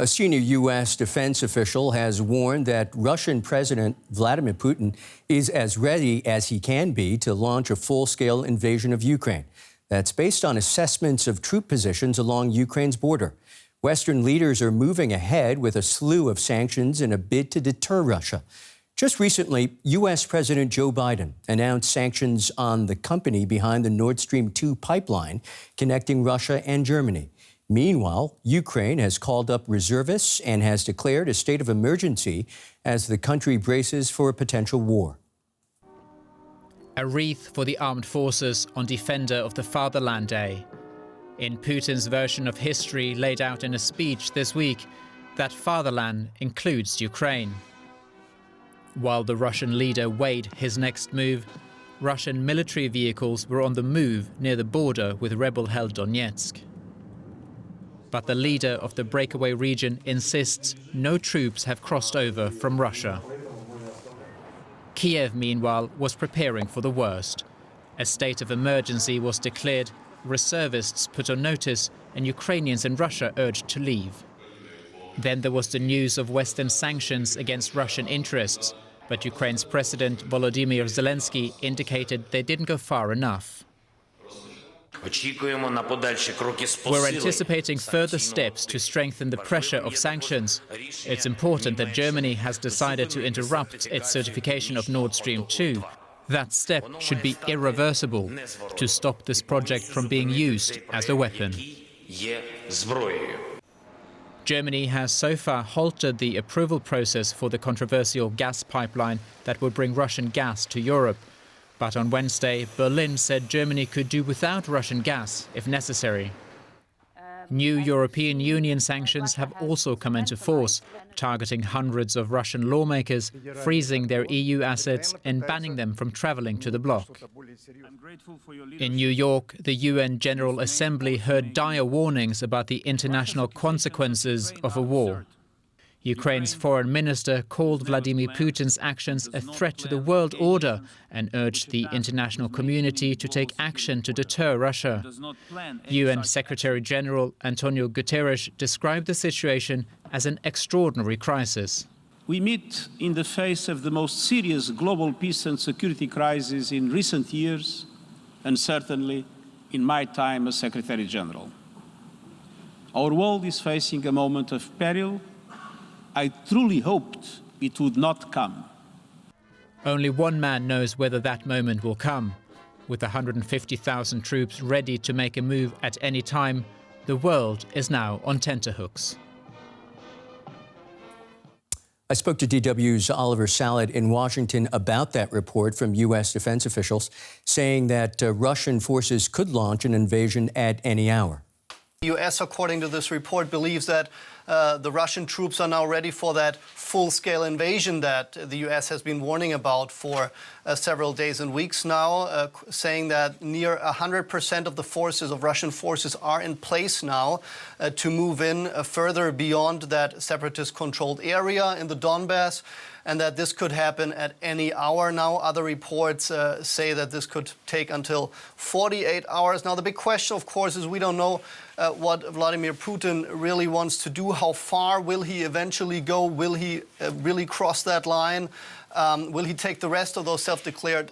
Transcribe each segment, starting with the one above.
A senior U.S. defense official has warned that Russian President Vladimir Putin is as ready as he can be to launch a full-scale invasion of Ukraine. That's based on assessments of troop positions along Ukraine's border. Western leaders are moving ahead with a slew of sanctions in a bid to deter Russia. Just recently, U.S. President Joe Biden announced sanctions on the company behind the Nord Stream 2 pipeline connecting Russia and Germany. Meanwhile, Ukraine has called up reservists and has declared a state of emergency as the country braces for a potential war. A wreath for the armed forces on Defender of the Fatherland Day. In Putin's version of history laid out in a speech this week, that fatherland includes Ukraine. While the Russian leader weighed his next move, Russian military vehicles were on the move near the border with rebel-held Donetsk. But the leader of the breakaway region insists no troops have crossed over from Russia. Kiev, meanwhile, was preparing for the worst. A state of emergency was declared, reservists put on notice, and Ukrainians in Russia urged to leave. Then there was the news of Western sanctions against Russian interests, but Ukraine's President Volodymyr Zelensky indicated they didn't go far enough. We're anticipating further steps to strengthen the pressure of sanctions. It's important that Germany has decided to interrupt its certification of Nord Stream 2. That step should be irreversible to stop this project from being used as a weapon. Germany has so far halted the approval process for the controversial gas pipeline that would bring Russian gas to Europe. But on Wednesday, Berlin said Germany could do without Russian gas if necessary. New European Union sanctions have also come into force, targeting hundreds of Russian lawmakers, freezing their EU assets and banning them from traveling to the bloc. In New York, the UN General Assembly heard dire warnings about the international consequences of a war. Ukraine's foreign minister called Vladimir Putin's actions a threat to the world order and urged the international community to take action to deter Russia. UN Secretary-General Antonio Guterres described the situation as an extraordinary crisis. We meet in the face of the most serious global peace and security crisis in recent years, and certainly in my time as Secretary-General. Our world is facing a moment of peril. I truly hoped it would not come. Only one man knows whether that moment will come. With 150,000 troops ready to make a move at any time, the world is now on tenterhooks. I spoke to DW's Oliver Salad in Washington about that report from U.S. defense officials, saying that Russian forces could launch an invasion at any hour. The U.S., according to this report, believes that the Russian troops are now ready for that full-scale invasion that the U.S. has been warning about for several days and weeks now, saying that near 100% of the forces of Russian forces are in place now to move in further beyond that separatist-controlled area in the Donbass, and that this could happen at any hour now. Other reports say that this could take until 48 hours. Now, the big question, of course, is we don't know what Vladimir Putin really wants to do. How far will he eventually go? Will he really cross that line? Will he take the rest of those self-declared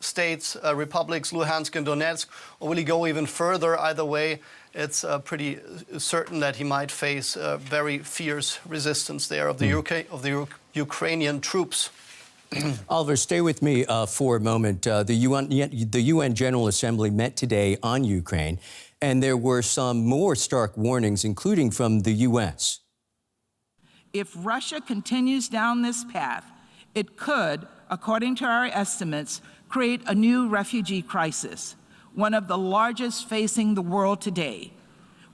states, republics, Luhansk and Donetsk, or will he go even further? Either way, it's pretty certain that he might face very fierce resistance there of the Ukrainian troops. Oliver, stay with me for a moment. The UN General Assembly met today on Ukraine, and there were some more stark warnings, including from the U.S. If Russia continues down this path, it could, according to our estimates, create a new refugee crisis, one of the largest facing the world today,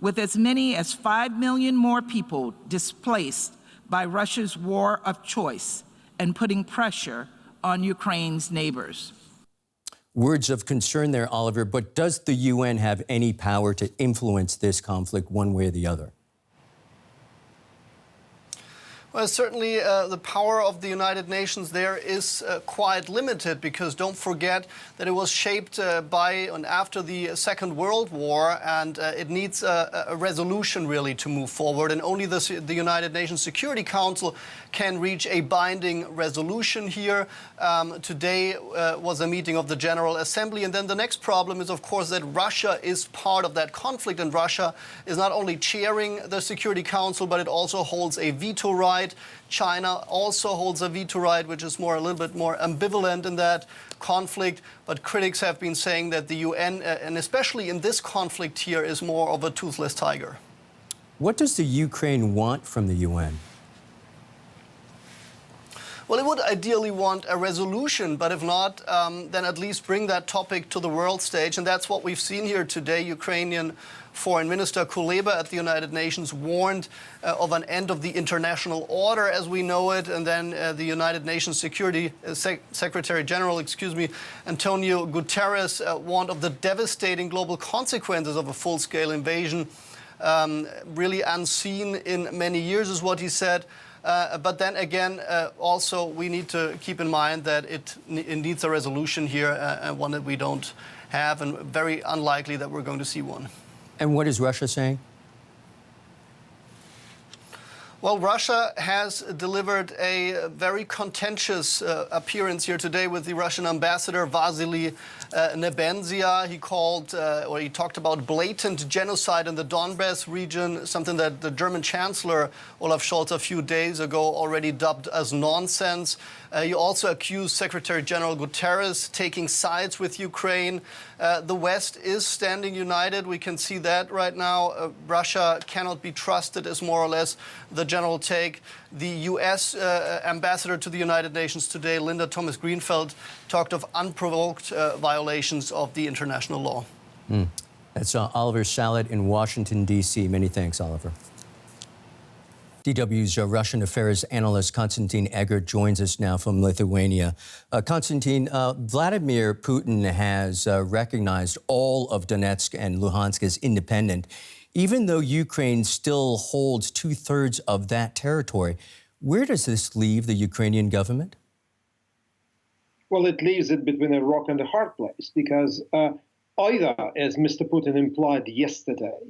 with as many as 5 million more people displaced by Russia's war of choice and putting pressure on Ukraine's neighbors. Words of concern there, Oliver, but does the UN have any power to influence this conflict one way or the other? Well, certainly the power of the United Nations there is quite limited, because don't forget that it was shaped by and after the Second World War, and it needs a resolution really to move forward, and only the United Nations Security Council can reach a binding resolution here. Today was a meeting of the General Assembly, and then the next problem is, of course, that Russia is part of that conflict, and Russia is not only chairing the Security Council, but it also holds a veto right. China also holds a veto right, which is a little bit more ambivalent in that conflict. But critics have been saying that the UN, and especially in this conflict here, is more of a toothless tiger. What does the Ukraine want from the UN? Well, it would ideally want a resolution, but if not, then at least bring that topic to the world stage. And that's what we've seen here today. Ukrainian Foreign Minister Kuleba at the United Nations warned of an end of the international order as we know it. And then the United Nations Security Secretary General, Antonio Guterres warned of the devastating global consequences of a full-scale invasion, really unseen in many years, is what he said. But then again, also we need to keep in mind that it needs a resolution here, one that we don't have, and very unlikely that we're going to see one. And what is Russia saying? Well, Russia has delivered a very contentious appearance here today with the Russian ambassador Vasily Nebenzia. He talked about blatant genocide in the Donbass region, something that the German Chancellor Olaf Scholz a few days ago already dubbed as nonsense. He also accused Secretary General Guterres taking sides with Ukraine. The West is standing united. We can see that right now. Russia cannot be trusted is more or less the general take. The U.S. ambassador to the United Nations today, Linda Thomas-Greenfield, talked of unprovoked violations of the international law. That's Oliver Salet in Washington, D.C. Many thanks, Oliver. DW's Russian affairs analyst Konstantin Eggert joins us now from Lithuania. Konstantin, Vladimir Putin has recognized all of Donetsk and Luhansk as independent, even though Ukraine still holds 2/3 of that territory. Where does this leave the Ukrainian government? Well, it leaves it between a rock and a hard place, because either, as Mr. Putin implied yesterday,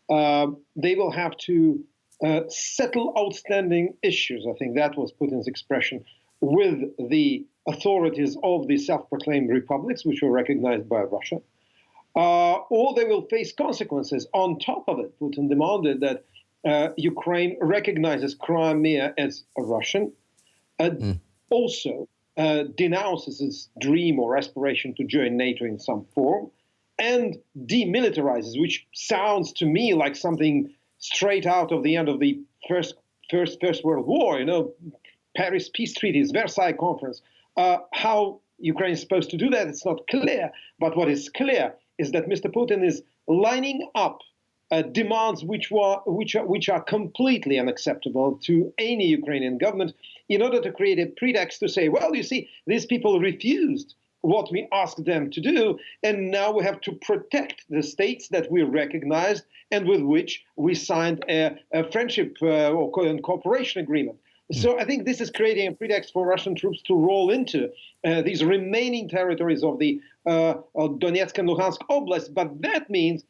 they will have to settle outstanding issues, I think that was Putin's expression, with the authorities of the self-proclaimed republics, which were recognized by Russia, or they will face consequences. On top of it, Putin demanded that Ukraine recognizes Crimea as a Russian, also denounces its dream or aspiration to join NATO in some form, and demilitarizes, which sounds to me like something straight out of the end of the First World War, Paris Peace Treaties, Versailles Conference. How Ukraine is supposed to do that, it's not clear. But what is clear is that Mr. Putin is lining up demands which are completely unacceptable to any Ukrainian government, in order to create a pretext to say, well, you see, these people refused what we asked them to do, and now we have to protect the states that we recognized and with which we signed a friendship or cooperation agreement. So I think this is creating a pretext for Russian troops to roll into these remaining territories of the Donetsk and Luhansk Oblast, but that means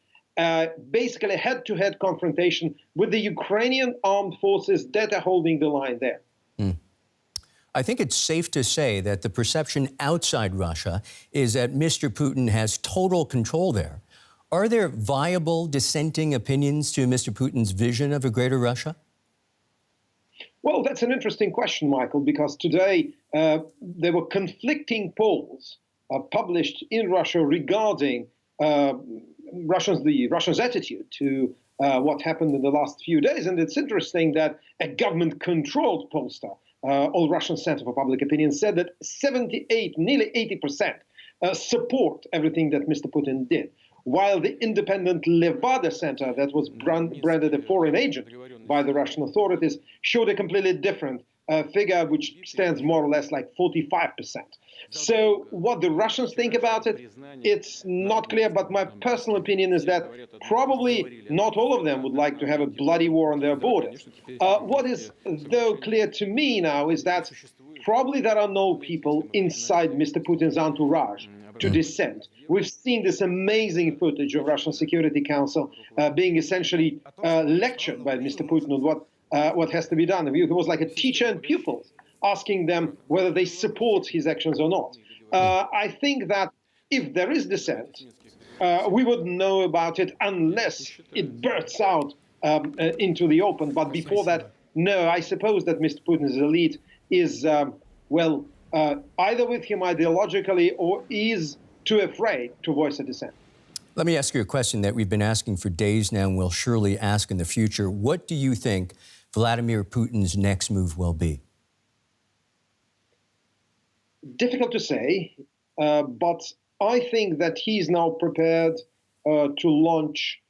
basically head-to-head confrontation with the Ukrainian armed forces that are holding the line there. I think it's safe to say that the perception outside Russia is that Mr. Putin has total control there. Are there viable dissenting opinions to Mr. Putin's vision of a greater Russia? Well, that's an interesting question, Michael, because today there were conflicting polls published in Russia regarding Russia's attitude to what happened in the last few days. And it's interesting that a government-controlled pollster, All Russian Center for Public Opinion, said that 78, nearly 80%, support everything that Mr. Putin did, while the independent Levada Center, that was branded a foreign agent by the Russian authorities, showed a completely different figure which stands more or less like 45%. So what the Russians think about it, it's not clear, but my personal opinion is that probably not all of them would like to have a bloody war on their borders. What is, though, clear to me now is that probably there are no people inside Mr. Putin's entourage to dissent. We've seen this amazing footage of Russian Security Council being essentially lectured by Mr. Putin on what has to be done. It was like a teacher and pupils asking them whether they support his actions or not. I think that if there is dissent, we wouldn't know about it unless it bursts out into the open. But before that, no, I suppose that Mr. Putin's elite is, either with him ideologically or is too afraid to voice a dissent. Let me ask you a question that we've been asking for days now and will surely ask in the future. What do you think Vladimir Putin's next move will be? Difficult to say, but I think that he's now prepared to launch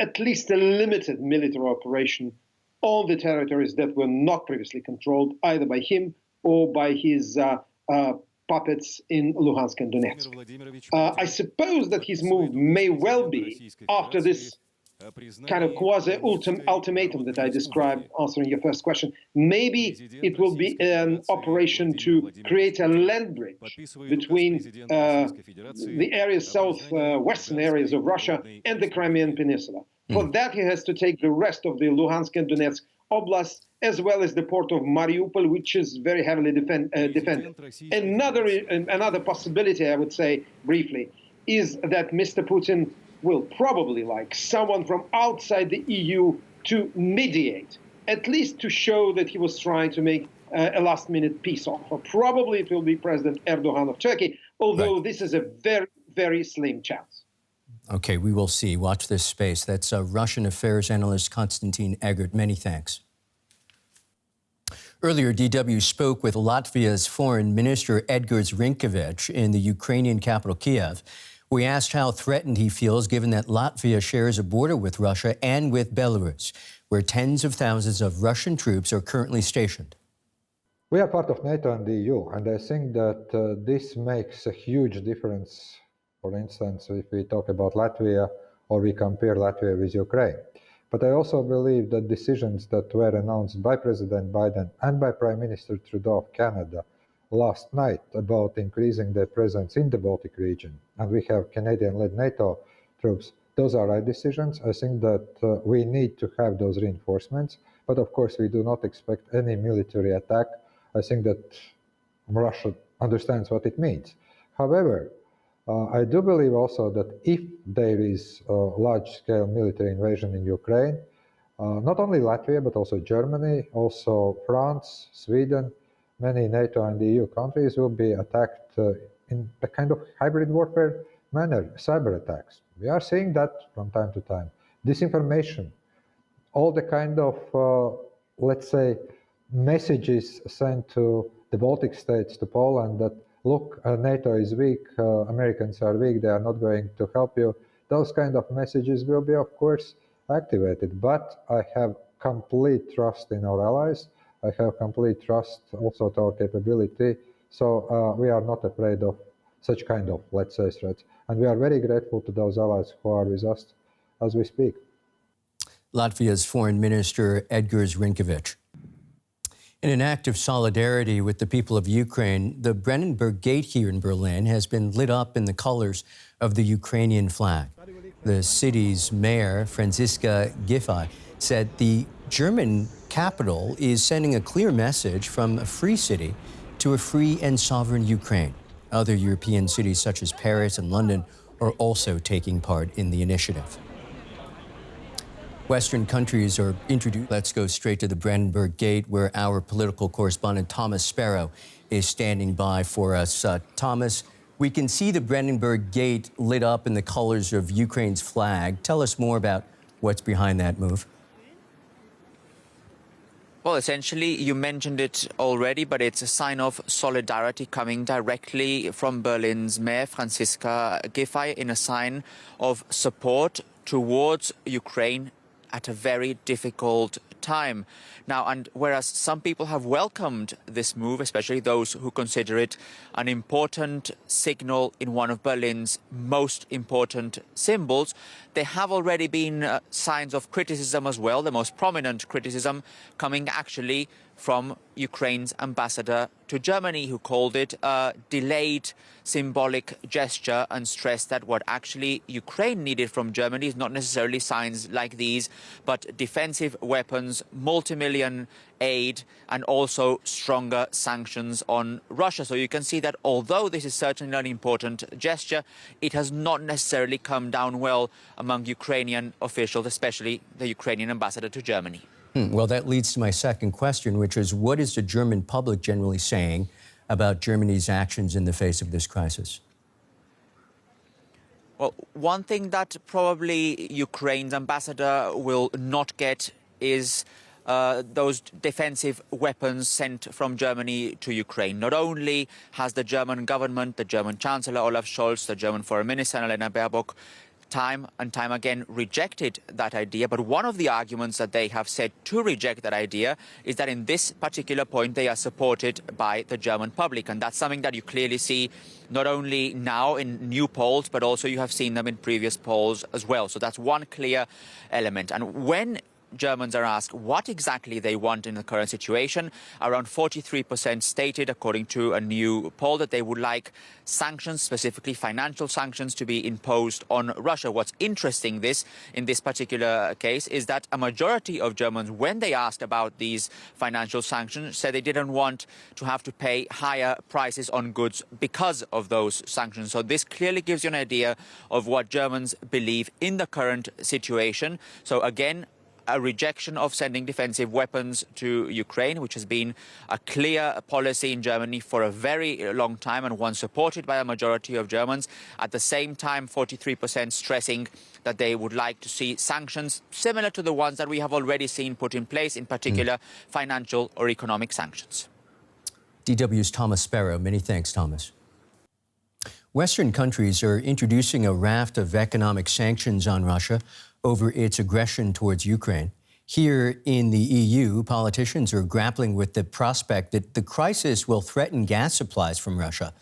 at least a limited military operation on the territories that were not previously controlled either by him or by his puppets in Luhansk and Donetsk. I suppose that his move may well be, after this kind of quasi-ultimatum that I described answering your first question, maybe it will be an operation to create a land bridge between the areas, southwestern areas of Russia and the Crimean Peninsula. For that, he has to take the rest of the Luhansk and Donetsk Oblast, as well as the port of Mariupol, which is very heavily defended. Another possibility, I would say briefly, is that Mr. Putin will probably like someone from outside the EU to mediate, at least to show that he was trying to make a last-minute peace offer. Probably it will be President Erdogan of Turkey, although this is a very, very slim chance. Okay, we will see. Watch this space. That's Russian affairs analyst Konstantin Eggert. Many thanks. Earlier, DW spoke with Latvia's Foreign Minister Edgars Rinkēvičs in the Ukrainian capital, Kiev. We asked how threatened he feels given that Latvia shares a border with Russia and with Belarus, where tens of thousands of Russian troops are currently stationed. We are part of NATO and the EU, and I think that this makes a huge difference. For instance, if we talk about Latvia or we compare Latvia with Ukraine. But I also believe that decisions that were announced by President Biden and by Prime Minister Trudeau of Canada last night about increasing their presence in the Baltic region, and we have Canadian-led NATO troops, those are right decisions. I think that we need to have those reinforcements, but of course we do not expect any military attack. I think that Russia understands what it means. However, I do believe also that if there is a large-scale military invasion in Ukraine, not only Latvia, but also Germany, also France, Sweden, many NATO and EU countries will be attacked in a kind of hybrid warfare manner, cyber attacks. We are seeing that from time to time. Disinformation, all the kind of, let's say, messages sent to the Baltic states, to Poland, that look, NATO is weak, Americans are weak, they are not going to help you. Those kind of messages will be, of course, activated. But I have complete trust in our allies. I have complete trust also to our capability. So we are not afraid of such kind of, let's say, threats. And we are very grateful to those allies who are with us as we speak. Latvia's Foreign Minister Edgars Rinkēvičs. In an act of solidarity with the people of Ukraine, the Brandenburg Gate here in Berlin has been lit up in the colors of the Ukrainian flag. The city's mayor, Franziska Giffey, said the German capital is sending a clear message from a free city to a free and sovereign Ukraine. Other European cities such as Paris and London are also taking part in the initiative. Western countries are introduced. Let's go straight to the Brandenburg Gate, where our political correspondent Thomas Sparrow is standing by for us. Thomas, we can see the Brandenburg Gate lit up in the colors of Ukraine's flag. Tell us more about what's behind that move. Well, essentially, you mentioned it already, but it's a sign of solidarity coming directly from Berlin's mayor, Franziska Giffey, in a sign of support towards Ukraine at a very difficult time. Now, and whereas some people have welcomed this move, especially those who consider it an important signal in one of Berlin's most important symbols, there have already been signs of criticism as well, the most prominent criticism coming actually from Ukraine's ambassador to Germany, who called it a delayed symbolic gesture and stressed that what actually Ukraine needed from Germany is not necessarily signs like these, but defensive weapons, multi-million aid, and also stronger sanctions on Russia. So you can see that although this is certainly an important gesture, it has not necessarily come down well among Ukrainian officials, especially the Ukrainian ambassador to Germany. Well, that leads to my second question, which is what is the German public generally saying about Germany's actions in the face of this crisis? Well, one thing that probably Ukraine's ambassador will not get is those defensive weapons sent from Germany to Ukraine. Not only has the German government, the German Chancellor Olaf Scholz, the German Foreign Minister Annalena Baerbock, time and time again rejected that idea. But one of the arguments that they have said to reject that idea is that in this particular point, they are supported by the German public. And that's something that you clearly see not only now in new polls, but also you have seen them in previous polls as well. So that's one clear element. And when Germans are asked what exactly they want in the current situation, around 43% stated, according to a new poll, that they would like sanctions, specifically financial sanctions, to be imposed on Russia. What's interesting in this particular case is that a majority of Germans, when they asked about these financial sanctions, said they didn't want to have to pay higher prices on goods because of those sanctions. So this clearly gives you an idea of what Germans believe in the current situation. So again, a rejection of sending defensive weapons to Ukraine, which has been a clear policy in Germany for a very long time and one supported by a majority of Germans. At the same time, 43% stressing that they would like to see sanctions similar to the ones that we have already seen put in place, in particular financial or economic sanctions. DW's Thomas Sparrow. Many thanks, Thomas. Western countries are introducing a raft of economic sanctions on Russia over its aggression towards Ukraine. Here in the EU, politicians are grappling with the prospect that the crisis will threaten gas supplies from Russia.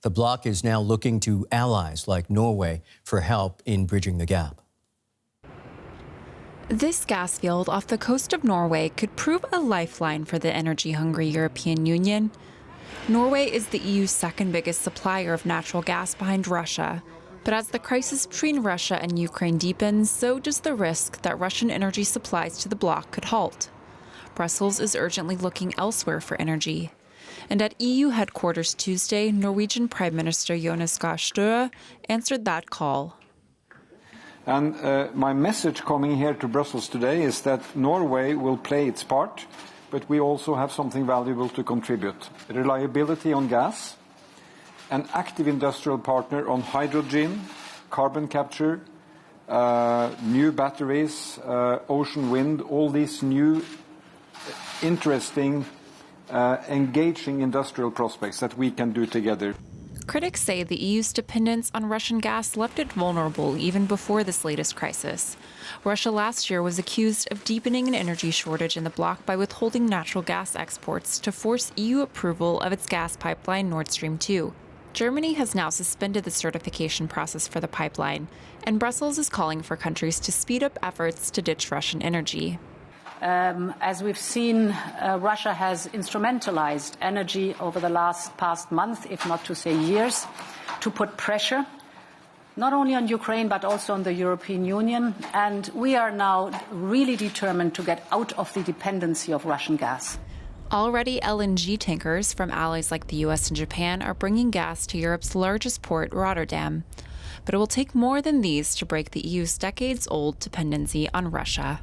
The bloc is now looking to allies like Norway for help in bridging the gap. This gas field off the coast of Norway could prove a lifeline for the energy-hungry European Union. Norway is the EU's second biggest supplier of natural gas behind Russia. But as the crisis between Russia and Ukraine deepens, so does the risk that Russian energy supplies to the bloc could halt. Brussels is urgently looking elsewhere for energy. And at EU headquarters Tuesday, Norwegian Prime Minister Jonas Gahr Støre answered that call. And my message coming here to Brussels today is that Norway will play its part, but we also have something valuable to contribute. Reliability on gas, an active industrial partner on hydrogen, carbon capture, new batteries, ocean wind, all these new, interesting, engaging industrial prospects that we can do together. Critics say the EU's dependence on Russian gas left it vulnerable even before this latest crisis. Russia last year was accused of deepening an energy shortage in the bloc by withholding natural gas exports to force EU approval of its gas pipeline Nord Stream 2. Germany has now suspended the certification process for the pipeline, and Brussels is calling for countries to speed up efforts to ditch Russian energy. As we've seen, Russia has instrumentalized energy over the past month, if not to say years, to put pressure not only on Ukraine but also on the European Union. And we are now really determined to get out of the dependency of Russian gas. Already, LNG tankers from allies like the US and Japan are bringing gas to Europe's largest port, Rotterdam. But it will take more than these to break the EU's decades-old dependency on Russia.